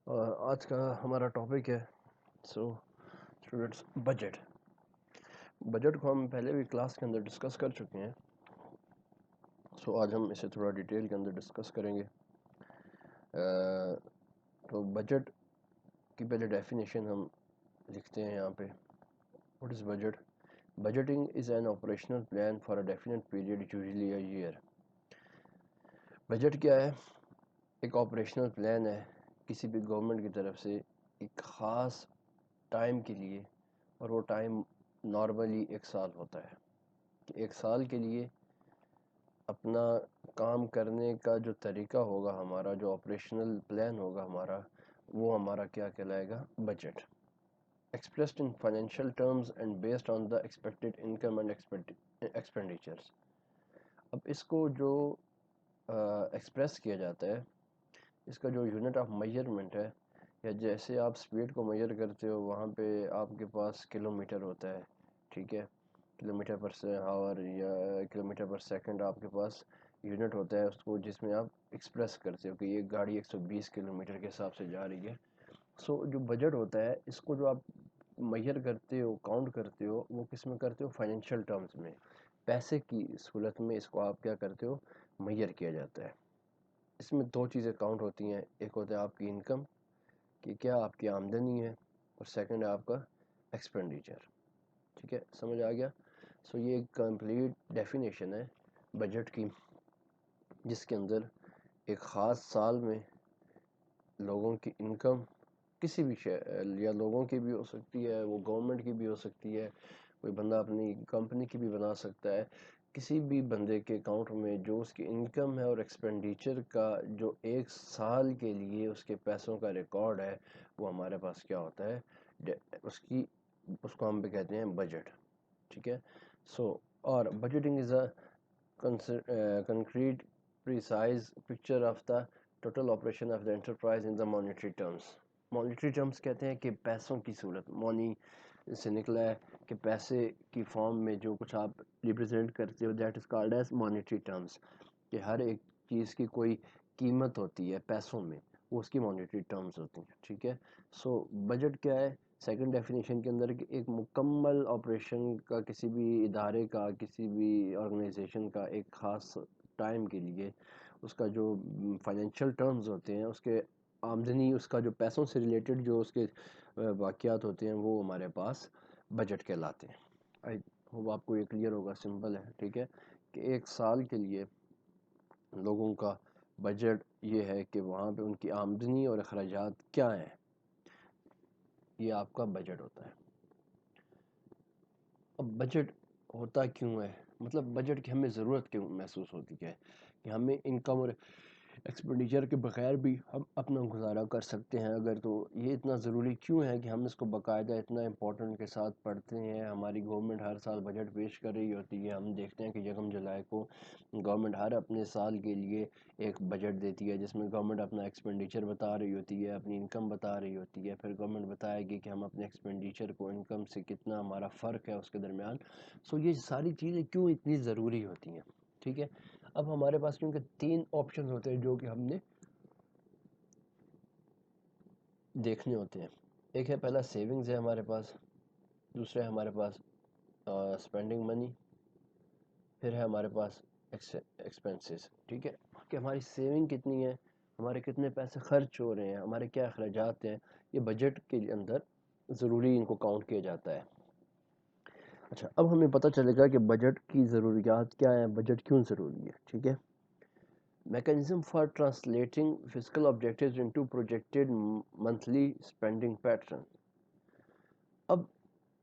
آج کا ہمارا ٹاپک ہے اسٹوڈنٹس بجٹ. بجٹ کو ہم پہلے بھی کلاس کے اندر ڈسکس کر چکے ہیں. آج ہم اسے تھوڑا ڈیٹیل کے اندر ڈسکس کریں گے. تو بجٹ کی پہلے ڈیفینیشن ہم لکھتے ہیں یہاں پہ. What is budget? Budgeting is an operational plan for a definite period usually a year. Budget کیا ہے؟ ایک آپریشنل پلان ہے کسی بھی گورنمنٹ کی طرف سے ایک خاص ٹائم کے لیے، اور وہ ٹائم نارملی 1 سال ہوتا ہے. کہ 1 سال کے لیے اپنا کام کرنے کا جو طریقہ ہوگا، ہمارا جو آپریشنل پلان ہوگا ہمارا، وہ ہمارا کیا کہلائے گا؟ Budget. Expressed in financial terms and based on the expected income and expenditures. اب اس کو جو ایکسپریس کیا جاتا ہے، اس کا جو یونٹ آف میجرمنٹ ہے، یا جیسے آپ سپیڈ کو میجر کرتے ہو، وہاں پہ آپ کے پاس کلو میٹر ہوتا ہے. ٹھیک ہے، کلو میٹر پر آور یا کلو میٹر پر سیکنڈ آپ کے پاس یونٹ ہوتا ہے اس کو، جس میں آپ ایکسپریس کرتے ہو کہ یہ گاڑی 120 کلو میٹر کے حساب سے جا رہی ہے. جو بجٹ ہوتا ہے، اس کو جو آپ میجر کرتے ہو، کاؤنٹ کرتے ہو، وہ کس میں کرتے ہو؟ فائنینشیل ٹرمز میں، پیسے کی صورت میں اس کو آپ کیا کرتے ہو؟ میجر کیا جاتا ہے. اس میں 2 چیزیں کاؤنٹ ہوتی ہیں. ایک ہوتا ہے آپ کی انکم، کہ کیا آپ کی آمدنی ہے، اور سیکنڈ ہے آپ کا ایکسپینڈیچر. ٹھیک ہے، سمجھ آ گیا؟ یہ ایک کمپلیٹ ڈیفینیشن ہے بجٹ کی، جس کے اندر ایک خاص سال میں لوگوں کی انکم کسی بھی یا لوگوں کی بھی ہو سکتی ہے، وہ گورنمنٹ کی بھی ہو سکتی ہے، کوئی بندہ اپنی کمپنی کی بھی بنا سکتا ہے. کسی بھی بندے کے اکاؤنٹ میں جو اس کی انکم ہے اور ایکسپینڈیچر کا جو 1 سال کے لیے اس کے پیسوں کا ریکارڈ ہے، وہ ہمارے پاس کیا ہوتا ہے؟ اس کو ہم بھی کہتے ہیں بجٹ. ٹھیک ہے. اور budgeting is a concrete precise picture of the total operation of the enterprise in the monetary terms. monetary terms کہتے ہیں کہ پیسوں کی صورت، مونی سے نکلا ہے کہ پیسے کی فارم میں جو کچھ آپ ریپرزینٹ کرتے ہو، that is called as monetary terms. کہ ہر ایک چیز کی کوئی قیمت ہوتی ہے پیسوں میں، وہ اس کی monetary terms ہوتی ہیں. ٹھیک ہے. بجٹ کیا ہے؟ سیکنڈ ڈیفینیشن کے اندر کہ ایک مکمل آپریشن کا، کسی بھی ادارے کا، کسی بھی آرگنائزیشن کا ایک خاص ٹائم کے لیے اس کا جو فائنینشیل ٹرمز ہوتے ہیں، اس کے آمدنی، اس کا جو پیسوں سے ریلیٹڈ جو اس کے واقعات ہوتے ہیں، وہ ہمارے پاس بجٹ کہلاتے ہیں. آئی ہوپ آپ کو یہ کلیئر ہوگا. سمپل ہے. ٹھیک ہے، کہ 1 سال کے لیے لوگوں کا بجٹ یہ ہے کہ وہاں پہ ان کی آمدنی اور اخراجات کیا ہیں، یہ آپ کا بجٹ ہوتا ہے. اب بجٹ ہوتا کیوں ہے؟ مطلب بجٹ کی ہمیں ضرورت کیوں محسوس ہوتی ہے کہ ہمیں انکم اور ایکسپینڈیچر کے بغیر بھی ہم اپنا گزارا کر سکتے ہیں اگر، تو یہ اتنا ضروری کیوں ہے کہ ہم اس کو باقاعدہ اتنا امپورٹنٹ کے ساتھ پڑھتے ہیں؟ ہماری گورنمنٹ ہر سال بجٹ پیش کر رہی ہوتی ہے. ہم دیکھتے ہیں کہ 1 جولائی کو گورنمنٹ ہر اپنے سال کے لیے ایک بجٹ دیتی ہے، جس میں گورنمنٹ اپنا ایکسپینڈیچر بتا رہی ہوتی ہے، اپنی انکم بتا رہی ہوتی ہے. پھر گورنمنٹ بتائے گی کہ ہم اپنے ایکسپینڈیچر کو انکم سے کتنا ہمارا فرق ہے اس کے درمیان. یہ ساری چیزیں کیوں اتنی ضروری ہوتی ہیں؟ ٹھیک ہے. اب ہمارے پاس کیونکہ 3 آپشن ہوتے ہیں جو کہ ہم نے دیکھنے ہوتے ہیں. ایک ہے پہلا سیونگز ہے ہمارے پاس، دوسرا ہے ہمارے پاس اسپینڈنگ منی، پھر ہے ہمارے پاس ایکسپینسز. ٹھیک ہے، کہ ہماری سیونگ کتنی ہے، ہمارے کتنے پیسے خرچ ہو رہے ہیں، ہمارے کیا اخراجات ہیں، یہ بجٹ کے اندر ضروری ان کو کاؤنٹ کیا جاتا ہے. اچھا، اب ہمیں پتہ چلے گا کہ بجٹ کی ضروریات کیا ہیں، بجٹ کیوں ضروری ہے. ٹھیک ہے. Mechanism for translating physical objectives into projected monthly spending pattern. اب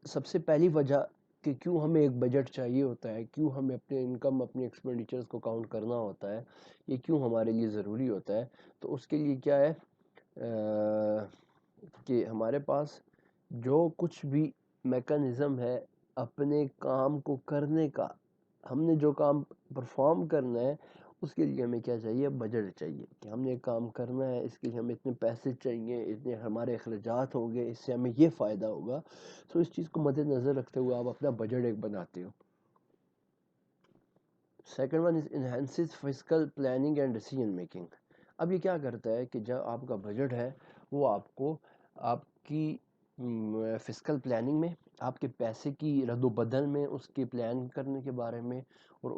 سب سے پہلی وجہ کہ کیوں ہمیں ایک بجٹ چاہیے ہوتا ہے، کیوں ہمیں اپنے انکم، اپنے ایکسپینڈیچرز کو کاؤنٹ کرنا ہوتا ہے، یہ کیوں ہمارے لیے ضروری ہوتا ہے؟ تو اس کے لیے کیا ہے کہ ہمارے پاس جو کچھ بھی میکانزم ہے اپنے کام کو کرنے کا، ہم نے جو کام پرفارم کرنا ہے، اس کے لیے ہمیں کیا چاہیے؟ بجٹ چاہیے. کہ ہم نے کام کرنا ہے، اس کے لیے ہمیں اتنے پیسے چاہیے، اتنے ہمارے اخراجات ہوں گے، اس سے ہمیں یہ فائدہ ہوگا. اس چیز کو مد نظر رکھتے ہوئے آپ اپنا بجٹ ایک بناتے ہو. Second one is enhances physical planning and decision making. اب یہ کیا کرتا ہے کہ جب آپ کا بجٹ ہے وہ آپ کو آپ کی فسکل پلاننگ میں، آپ کے پیسے کی رد و بدل میں، اس کی پلان کرنے کے بارے میں اور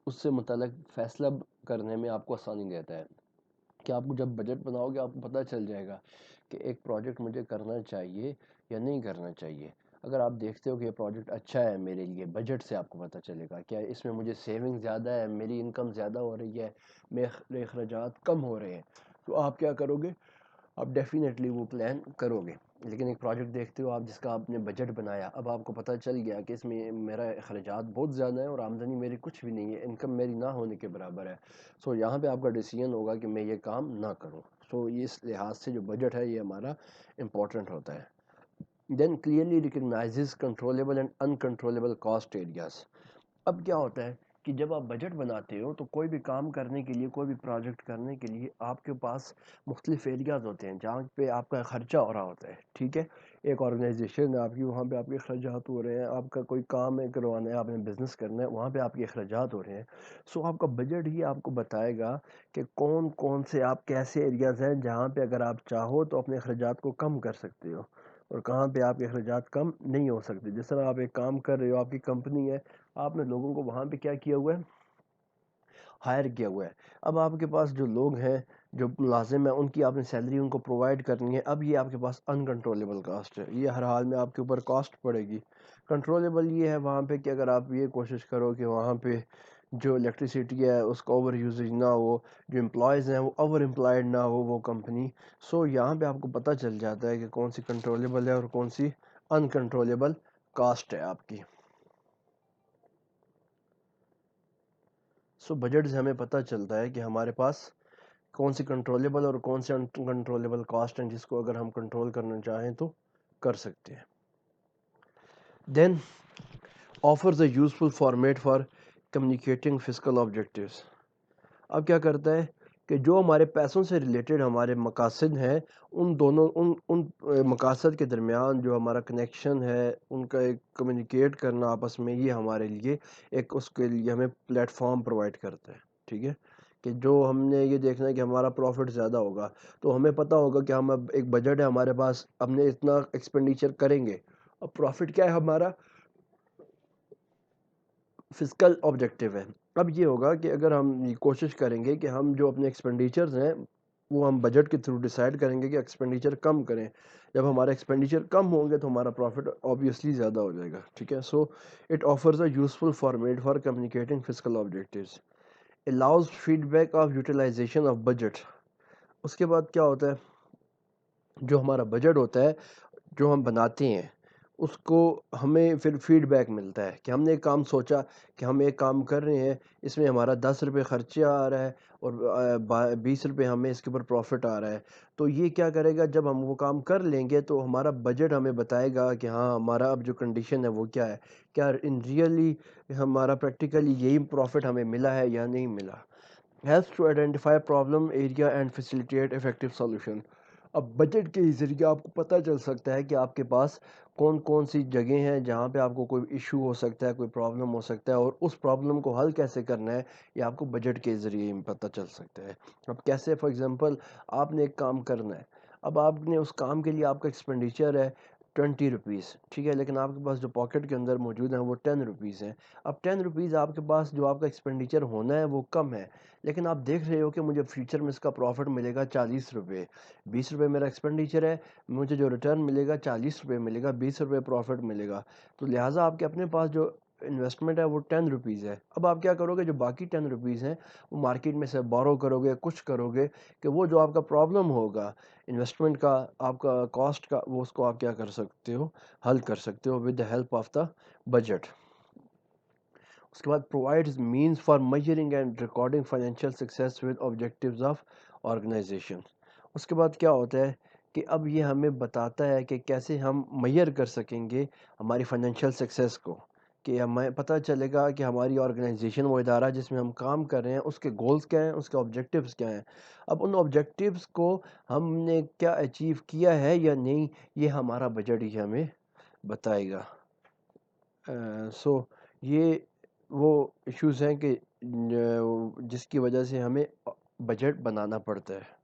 اس سے متعلق فیصلہ کرنے میں آپ کو آسانی دیتا ہے کہ آپ کو جب بجٹ بناؤ گے آپ کو پتہ چل جائے گا کہ ایک پروجیکٹ مجھے کرنا چاہیے یا نہیں کرنا چاہیے۔ اگر آپ دیکھتے ہو کہ یہ پروجیکٹ اچھا ہے میرے لیے، بجٹ سے آپ کو پتہ چلے گا کیا اس میں مجھے سیونگ زیادہ ہے، میری انکم زیادہ ہو رہی ہے، میرے اخراجات کم ہو رہے ہیں، تو آپ کیا کرو گے؟ آپ ڈیفینیٹلی وہ پلان کرو گے۔ لیکن ایک پروجیکٹ دیکھتے ہو آپ جس کا آپ نے بجٹ بنایا، اب آپ کو پتہ چل گیا کہ اس میں میرا اخراجات بہت زیادہ ہے اور آمدنی میری کچھ بھی نہیں ہے، انکم میری نہ ہونے کے برابر ہے، سو یہاں پہ آپ کا ڈیسیژن ہوگا کہ میں یہ کام نہ کروں۔ سو یہ اس لحاظ سے جو بجٹ ہے یہ ہمارا امپورٹنٹ ہوتا ہے۔ Then clearly recognizes controllable and uncontrollable cost areas. اب کیا ہوتا ہے کہ جب آپ بجٹ بناتے ہو تو کوئی بھی کام کرنے کے لیے، کوئی بھی پروجیکٹ کرنے کے لیے آپ کے پاس مختلف ایریاز ہوتے ہیں جہاں پہ آپ کا خرچہ ہو رہا ہوتا ہے، ٹھیک ہے؟ ایک آرگنائزیشن ہے آپ کی، وہاں پہ آپ کے اخراجات ہو رہے ہیں، آپ کا کوئی کام ہے کروانا ہے، آپ نے بزنس کرنا ہے، وہاں پہ آپ کے اخراجات ہو رہے ہیں۔ سو آپ کا بجٹ ہی آپ کو بتائے گا کہ کون کون سے آپ کیسے ایریاز ہیں جہاں پہ اگر آپ چاہو تو اپنے اخراجات کو کم کر سکتے ہو اور کہاں پہ آپ کے اخراجات کم نہیں ہو سکتے۔ جس طرح آپ ایک کام کر رہے ہو، آپ کی کمپنی ہے، آپ نے لوگوں کو وہاں پہ کیا کیا ہوا ہے؟ ہائر کیا ہوا ہے۔ اب آپ کے پاس جو لوگ ہیں، جو ملازم ہیں، ان کی آپ نے سیلری ان کو پرووائڈ کرنی ہے۔ اب یہ آپ کے پاس انکنٹرولبل کاسٹ ہے، یہ ہر حال میں آپ کے اوپر کاسٹ پڑے گی۔ کنٹرولبل یہ ہے وہاں پہ کہ اگر آپ یہ کوشش کرو کہ وہاں پہ جو الیکٹریسٹی ہے اس کا اوور یوزیج نہ ہو، جو امپلائیز ہیں وہ اوور امپلائڈ نہ ہو وہ کمپنی، سو یہاں پہ آپ کو پتہ چل جاتا ہے کہ کون سی کنٹرولبل ہے اور کون سی انکنٹرولبل کاسٹ ہے آپ کی۔ سو بجٹ سے ہمیں پتہ چلتا ہے کہ ہمارے پاس کون سی کنٹرولبل اور کون سے انکنٹرولبل کاسٹ ہیں جس کو اگر ہم کنٹرول کرنا چاہیں تو کر سکتے ہیں۔ Then offers a useful format for communicating physical objectives. اب کیا کرتا ہے کہ جو ہمارے پیسوں سے ریلیٹڈ ہمارے مقاصد ہیں، ان مقاصد کے درمیان جو ہمارا کنیکشن ہے، ان کا ایک کمیونیکیٹ کرنا آپس میں، یہ ہمارے لیے ایک اس کے لیے ہمیں پلیٹ فارم پرووائڈ کرتا ہے، ٹھیک ہے؟ کہ جو ہم نے یہ دیکھنا ہے کہ ہمارا پروفٹ زیادہ ہوگا تو ہمیں پتہ ہوگا کہ ہم اب ایک بجٹ ہے ہمارے پاس، ہم نے اتنا ایکسپینڈیچر کریں گے۔ اب پروفٹ کیا ہے ہمارا؟ فزیکل آبجیکٹیو ہے۔ اب یہ ہوگا کہ اگر ہم کوشش کریں گے کہ ہم جو اپنے ایکسپینڈیچرز ہیں وہ ہم بجٹ کے تھرو ڈیسائیڈ کریں گے کہ ایکسپینڈیچر کم کریں۔ جب ہمارا ایکسپینڈیچر کم ہوں گے تو ہمارا پروفٹ آبویسلی زیادہ ہو جائے گا، ٹھیک ہے؟ So it offers a useful format for communicating physical objectives, allows feedback of utilization of budget. اس کے بعد کیا ہوتا ہے؟ جو ہمارا بجٹ ہوتا ہے جو ہم بناتے ہیں اس کو ہمیں پھر فیڈ بیک ملتا ہے کہ ہم نے ایک کام سوچا کہ ہم ایک کام کر رہے ہیں، اس میں ہمارا 10 روپے خرچہ آ رہا ہے اور 20 روپے ہمیں اس کے اوپر پروفٹ آ رہا ہے۔ تو یہ کیا کرے گا؟ جب ہم وہ کام کر لیں گے تو ہمارا بجٹ ہمیں بتائے گا کہ ہاں ہمارا اب جو کنڈیشن ہے وہ کیا ہے، کیا ان ریئلی ہمارا پریکٹیکلی یہی پروفٹ ہمیں ملا ہے یا نہیں ملا۔ helps to identify problem area and facilitate effective solution۔ اب بجٹ کے ذریعے آپ کو پتہ چل سکتا ہے کہ آپ کے پاس کون کون سی جگہیں ہیں جہاں پہ آپ کو کوئی ایشو ہو سکتا ہے، کوئی پرابلم ہو سکتا ہے، اور اس پرابلم کو حل کیسے کرنا ہے یہ آپ کو بجٹ کے ذریعے پتہ چل سکتا ہے۔ اب کیسے؟ فار ایگزامپل آپ نے ایک کام کرنا ہے، اب آپ نے اس کام کے لیے آپ کا ایکسپینڈیچر ہے 20 روپیز، ٹھیک ہے، لیکن آپ کے پاس جو پاکٹ کے اندر موجود ہیں وہ 10 روپیز ہیں۔ اب 10 روپیز آپ کے پاس جو آپ کا ایکسپینڈیچر ہونا ہے وہ کم ہے، لیکن آپ دیکھ رہے ہو کہ مجھے فیوچر میں اس کا پروفٹ ملے گا 40 روپے، 20 روپے میرا ایکسپینڈیچر ہے، مجھے جو ریٹرن ملے گا 40 روپے ملے گا، 20 روپے پروفٹ ملے گا، تو لہٰذا آپ کے اپنے پاس جو انویسٹمنٹ ہے وہ 10 روپیز ہے۔ اب آپ کیا کرو گے؟ جو باقی 10 روپیز ہیں وہ مارکیٹ میں سے بورو کرو گے، کچھ کرو گے کہ وہ جو آپ کا پرابلم ہوگا انویسٹمنٹ کا، آپ کا کاسٹ کا، وہ اس کو آپ کیا کر سکتے ہو؟ حل کر سکتے ہو with the help of the budget. اس کے بعد provides means for measuring and recording financial success with objectives of organization۔ اس کے بعد کیا ہوتا ہے کہ اب یہ ہمیں بتاتا ہے کہ کیسے ہم میئر کر سکیں گے ہماری فائنینشیل سکسیس کو، کہ ہمیں پتہ چلے گا کہ ہماری آرگنائزیشن، وہ ادارہ جس میں ہم کام کر رہے ہیں، اس کے گولز کیا ہیں، اس کے آبجیکٹیوز کیا ہیں۔ اب ان آبجیکٹیوز کو ہم نے کیا اچیو کیا ہے یا نہیں، یہ ہمارا بجٹ ہی ہمیں بتائے گا۔ سو یہ وہ ایشوز ہیں کہ جس کی وجہ سے ہمیں بجٹ بنانا پڑتا ہے